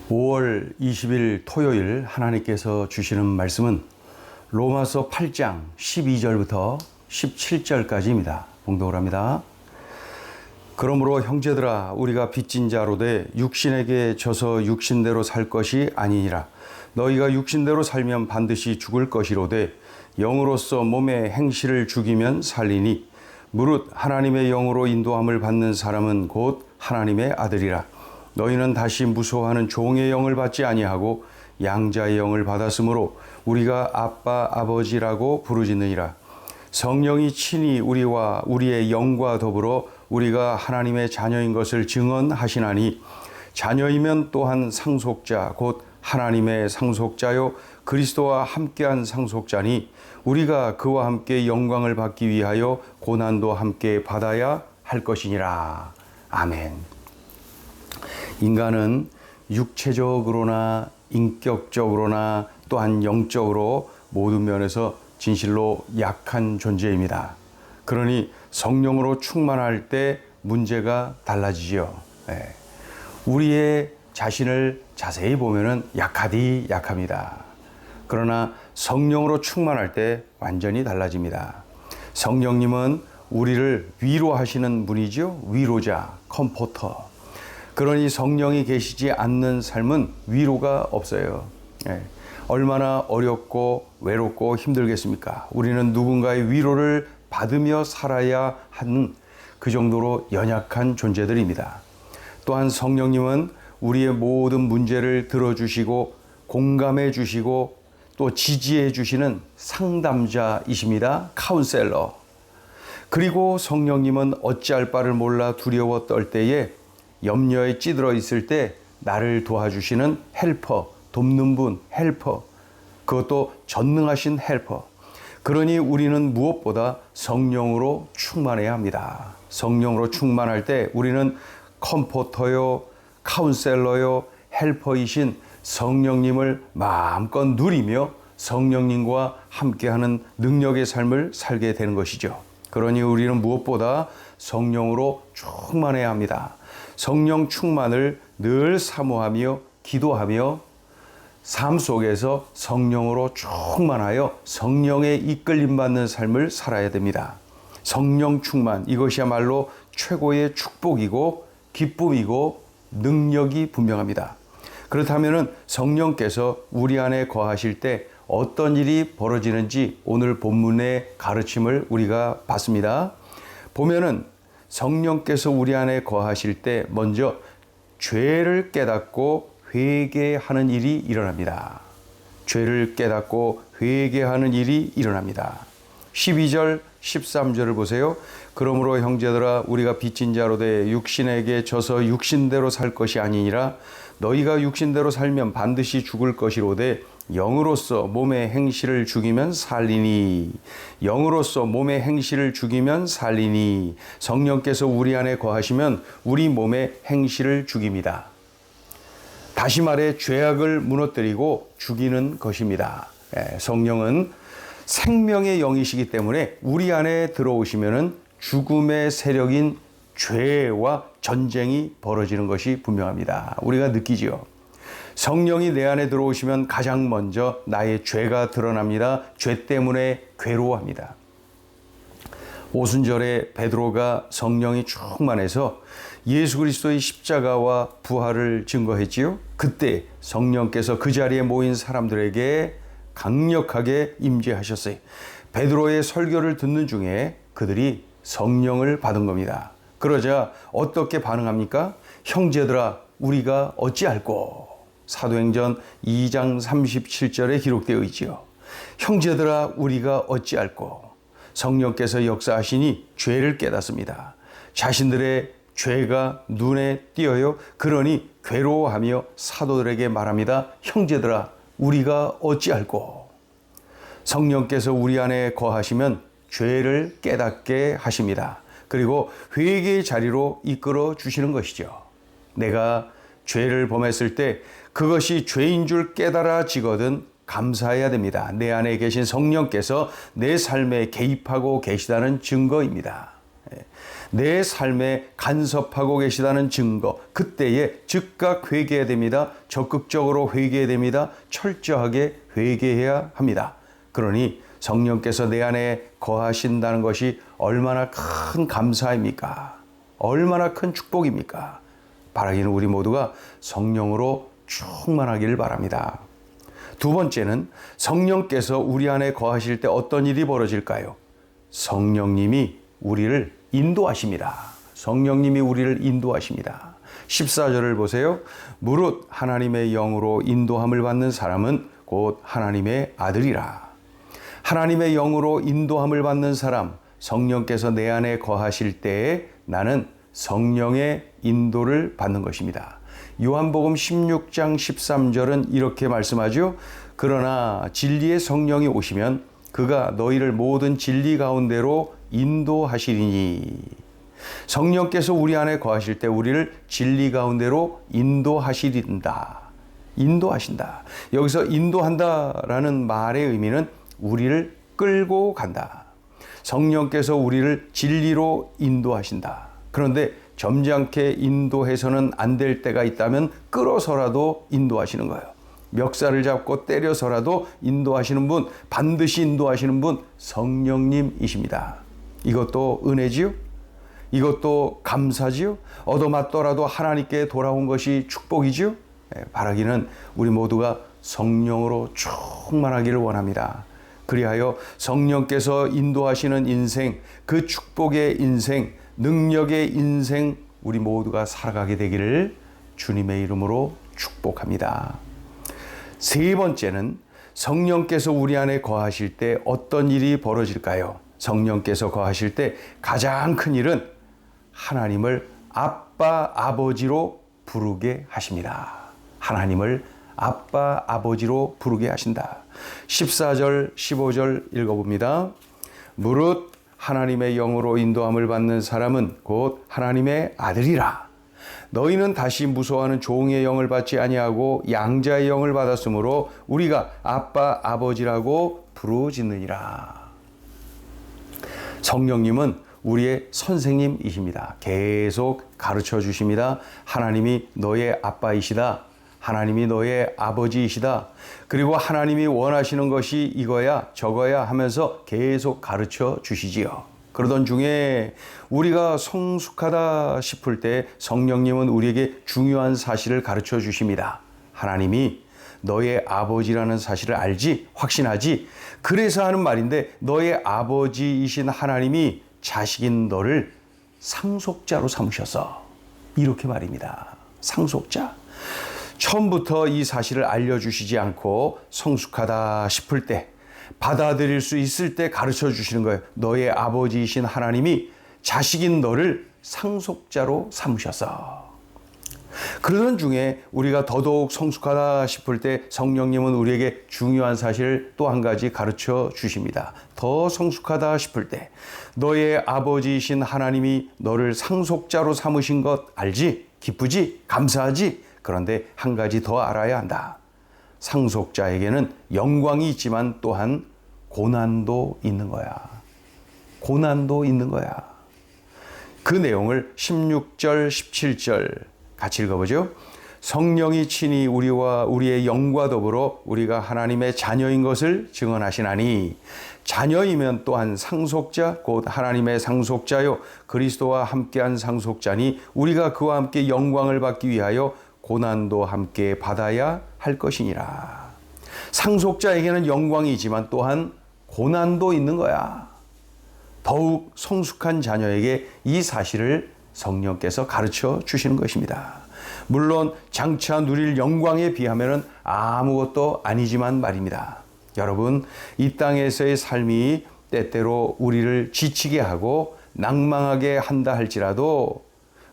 5월 20일 토요일 하나님께서 주시는 말씀은 로마서 8장 12절부터 17절까지입니다. 봉독을 합니다. 그러므로 형제들아 우리가 빚진 자로 돼 육신에게 져서 육신대로 살 것이 아니니라. 너희가 육신대로 살면 반드시 죽을 것이로되 영으로서 몸의 행실을 죽이면 살리니 무릇 하나님의 영으로 인도함을 받는 사람은 곧 하나님의 아들이라. 너희는 다시 무소하는 종의 영을 받지 아니하고 양자의 영을 받았으므로 우리가 아빠 아버지라고 부르짖느니라. 성령이 친히 우리와 우리의 영과 더불어 우리가 하나님의 자녀인 것을 증언하시나니 자녀이면 또한 상속자 곧 하나님의 상속자요 그리스도와 함께한 상속자니 우리가 그와 함께 영광을 받기 위하여 고난도 함께 받아야 할 것이니라. 아멘. 인간은 육체적으로나 인격적으로나 또한 영적으로 모든 면에서 진실로 약한 존재입니다. 그러니 성령으로 충만할 때 문제가 달라지죠. 우리의 자신을 자세히 보면은 약합니다. 그러나 성령으로 충만할 때 완전히 달라집니다. 성령님은 우리를 위로하시는 분이죠. 위로자, 컴포터. 그러니 성령이 계시지 않는 삶은 위로가 없어요. 얼마나 어렵고 외롭고 힘들겠습니까? 우리는 누군가의 위로를 받으며 살아야 하는 그 정도로 연약한 존재들입니다. 또한 성령님은 우리의 모든 문제를 들어주시고 공감해 주시고 또 지지해 주시는 상담자이십니다. 카운셀러. 그리고 성령님은 어찌할 바를 몰라 두려워 떨 때에 염려에 찌들어 있을 때 나를 도와주시는 헬퍼, 돕는 분, 헬퍼. 그것도 전능하신 헬퍼. 그러니 우리는 무엇보다 성령으로 충만해야 합니다. 성령으로 충만할 때 우리는 컴포터요, 카운셀러요, 헬퍼이신 성령님을 마음껏 누리며 성령님과 함께하는 능력의 삶을 살게 되는 것이죠. 그러니 우리는 무엇보다 성령으로 충만해야 합니다. 성령 충만을 늘 사모하며 기도하며 삶 속에서 성령으로 충만하여 성령의 이끌림 받는 삶을 살아야 됩니다. 성령 충만, 이것이야말로 최고의 축복이고 기쁨이고 능력이 분명합니다. 그렇다면 성령께서 우리 안에 거하실 때 어떤 일이 벌어지는지 오늘 본문의 가르침을 우리가 봤습니다. 보면은 성령께서 우리 안에 거하실 때 먼저 죄를 깨닫고 회개하는 일이 일어납니다. 죄를 깨닫고 회개하는 일이 일어납니다. 12절, 13절을 보세요. 그러므로 형제들아 우리가 빚진 자로 돼 육신에게 져서 육신대로 살 것이 아니니라. 너희가 육신대로 살면 반드시 죽을 것이로되 영으로서 몸의 행실을 죽이면 살리니. 영으로서 몸의 행실을 죽이면 살리니. 성령께서 우리 안에 거하시면 우리 몸의 행실을 죽입니다. 다시 말해 죄악을 무너뜨리고 죽이는 것입니다. 성령은 생명의 영이시기 때문에 우리 안에 들어오시면은 죽음의 세력인 죄와 전쟁이 벌어지는 것이 분명합니다. 우리가 느끼지요. 성령이 내 안에 들어오시면 가장 먼저 나의 죄가 드러납니다. 죄 때문에 괴로워합니다. 오순절에 베드로가 성령이 충만해서 예수 그리스도의 십자가와 부활을 증거했지요. 그때 성령께서 그 자리에 모인 사람들에게 강력하게 임재하셨어요. 베드로의 설교를 듣는 중에 그들이 성령을 받은 겁니다. 그러자 어떻게 반응합니까? 형제들아 우리가 어찌할꼬? 사도행전 2장 37절에 기록되어 있지요. 형제들아 우리가 어찌할꼬? 성령께서 역사하시니 죄를 깨닫습니다. 자신들의 죄가 눈에 띄어요. 그러니 괴로워하며 사도들에게 말합니다. 형제들아 우리가 어찌할꼬? 성령께서 우리 안에 거하시면 죄를 깨닫게 하십니다. 그리고 회개의 자리로 이끌어 주시는 것이죠. 내가 죄를 범했을 때 그것이 죄인 줄 깨달아지거든 감사해야 됩니다. 내 안에 계신 성령께서 내 삶에 개입하고 계시다는 증거입니다. 내 삶에 간섭하고 계시다는 증거, 그때에 즉각 회개해야 됩니다. 적극적으로 회개해야 됩니다. 철저하게 회개해야 합니다. 그러니 성령께서 내 안에 거하신다는 것이 얼마나 큰 감사입니까? 얼마나 큰 축복입니까? 바라기는 우리 모두가 성령으로 충만하기를 바랍니다. 두 번째는 성령께서 우리 안에 거하실 때 어떤 일이 벌어질까요? 성령님이 우리를 인도하십니다. 성령님이 우리를 인도하십니다. 14절을 보세요. 무릇 하나님의 영으로 인도함을 받는 사람은 곧 하나님의 아들이라. 하나님의 영으로 인도함을 받는 사람, 성령께서 내 안에 거하실 때에 나는 성령의 인도를 받는 것입니다. 요한복음 16장 13절은 이렇게 말씀하죠. 그러나 진리의 성령이 오시면 그가 너희를 모든 진리 가운데로 인도하시리니. 성령께서 우리 안에 거하실 때 우리를 진리 가운데로 인도하시린다. 인도하신다. 여기서 인도한다라는 말의 의미는 우리를 끌고 간다. 성령께서 우리를 진리로 인도하신다. 그런데 점잖게 인도해서는 안 될 때가 있다면 끌어서라도 인도하시는 거예요. 멱살을 잡고 때려서라도 인도하시는 분, 반드시 인도하시는 분 성령님이십니다. 이것도 은혜지요? 이것도 감사지요? 얻어맞더라도 하나님께 돌아온 것이 축복이지요? 바라기는 우리 모두가 성령으로 충만하기를 원합니다. 그리하여 성령께서 인도하시는 인생, 그 축복의 인생, 능력의 인생 우리 모두가 살아가게 되기를 주님의 이름으로 축복합니다. 세 번째는 성령께서 우리 안에 거하실 때 어떤 일이 벌어질까요? 성령께서 거하실 때 가장 큰 일은 하나님을 아빠, 아버지로 부르게 하십니다. 하나님을 아빠, 아버지로 부르게 하신다. 14절, 15절 읽어봅니다. 무릇 하나님의 영으로 인도함을 받는 사람은 곧 하나님의 아들이라. 너희는 다시 무서워하는 종의 영을 받지 아니하고 양자의 영을 받았으므로 우리가 아빠, 아버지라고 부르짖느니라. 성령님은 우리의 선생님이십니다. 계속 가르쳐 주십니다. 하나님이 너의 아빠이시다. 하나님이 너의 아버지이시다. 그리고 하나님이 원하시는 것이 이거야 저거야 하면서 계속 가르쳐 주시지요. 그러던 중에 우리가 성숙하다 싶을 때 성령님은 우리에게 중요한 사실을 가르쳐 주십니다. 하나님이 너의 아버지라는 사실을 알지, 확신하지. 그래서 하는 말인데 너의 아버지이신 하나님이 자식인 너를 상속자로 삼으셔서 이렇게 말입니다. 상속자. 처음부터 이 사실을 알려주시지 않고 성숙하다 싶을 때, 받아들일 수 있을 때 가르쳐 주시는 거예요. 너의 아버지이신 하나님이 자식인 너를 상속자로 삼으셔서. 그러던 중에 우리가 더더욱 성숙하다 싶을 때 성령님은 우리에게 중요한 사실을 또 한 가지 가르쳐 주십니다. 더 성숙하다 싶을 때 너의 아버지이신 하나님이 너를 상속자로 삼으신 것 알지? 기쁘지? 감사하지? 그런데 한 가지 더 알아야 한다. 상속자에게는 영광이 있지만 또한 고난도 있는 거야. 고난도 있는 거야. 그 내용을 16절, 17절 같이 읽어보죠. 성령이 친히 우리와 우리의 영과 더불어 우리가 하나님의 자녀인 것을 증언하시나니 자녀이면 또한 상속자 곧 하나님의 상속자요 그리스도와 함께한 상속자니 우리가 그와 함께 영광을 받기 위하여 고난도 함께 받아야 할 것이니라. 상속자에게는 영광이지만 또한 고난도 있는 거야. 더욱 성숙한 자녀에게 이 사실을 성령께서 가르쳐 주시는 것입니다. 물론 장차 누릴 영광에 비하면 아무것도 아니지만 말입니다. 여러분, 이 땅에서의 삶이 때때로 우리를 지치게 하고 낭망하게 한다 할지라도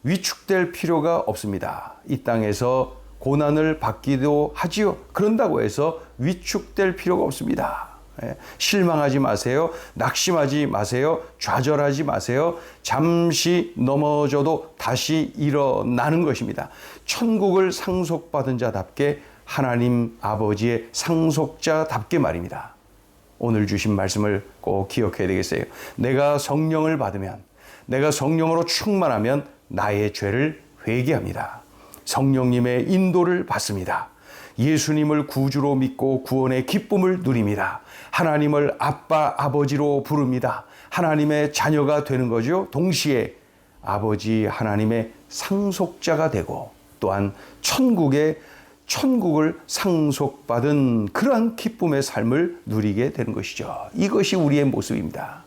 위축될 필요가 없습니다. 이 땅에서 고난을 받기도 하지요. 그런다고 해서 위축될 필요가 없습니다. 실망하지 마세요. 낙심하지 마세요. 좌절하지 마세요. 잠시 넘어져도 다시 일어나는 것입니다. 천국을 상속받은 자답게 하나님 아버지의 상속자답게 말입니다. 오늘 주신 말씀을 꼭 기억해야 되겠어요. 내가 성령을 받으면 내가 성령으로 충만하면 나의 죄를 회개합니다. 성령님의 인도를 받습니다. 예수님을 구주로 믿고 구원의 기쁨을 누립니다. 하나님을 아빠, 아버지로 부릅니다. 하나님의 자녀가 되는 거죠. 동시에 아버지 하나님의 상속자가 되고 또한 천국을 상속받은 그러한 기쁨의 삶을 누리게 되는 것이죠. 이것이 우리의 모습입니다.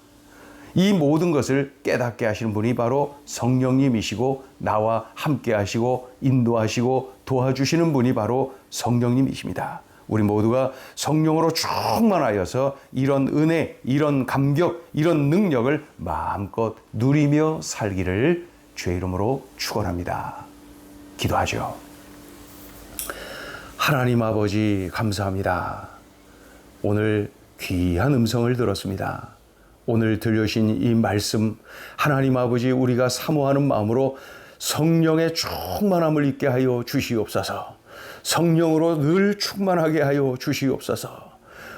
이 모든 것을 깨닫게 하시는 분이 바로 성령님이시고 나와 함께 하시고 인도하시고 도와주시는 분이 바로 성령님이십니다. 우리 모두가 성령으로 충만하여서 이런 은혜, 이런 감격, 이런 능력을 마음껏 누리며 살기를 주의 이름으로 축원합니다. 기도하죠. 하나님 아버지 감사합니다. 오늘 귀한 음성을 들었습니다. 오늘 들려주신 이 말씀 하나님 아버지 우리가 사모하는 마음으로 성령의 충만함을 있게 하여 주시옵소서. 성령으로 늘 충만하게 하여 주시옵소서.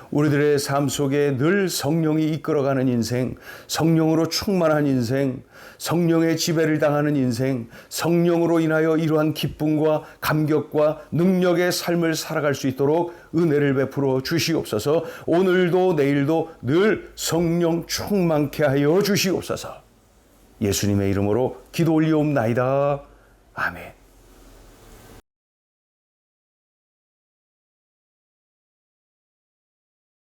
우리들의 삶 속에 늘 성령이 이끌어가는 인생, 성령으로 충만한 인생, 성령의 지배를 당하는 인생, 성령으로 인하여 이러한 기쁨과 감격과 능력의 삶을 살아갈 수 있도록 은혜를 베풀어 주시옵소서. 오늘도 내일도 늘 성령 충만케 하여 주시옵소서. 예수님의 이름으로 기도 올리옵나이다. 아멘.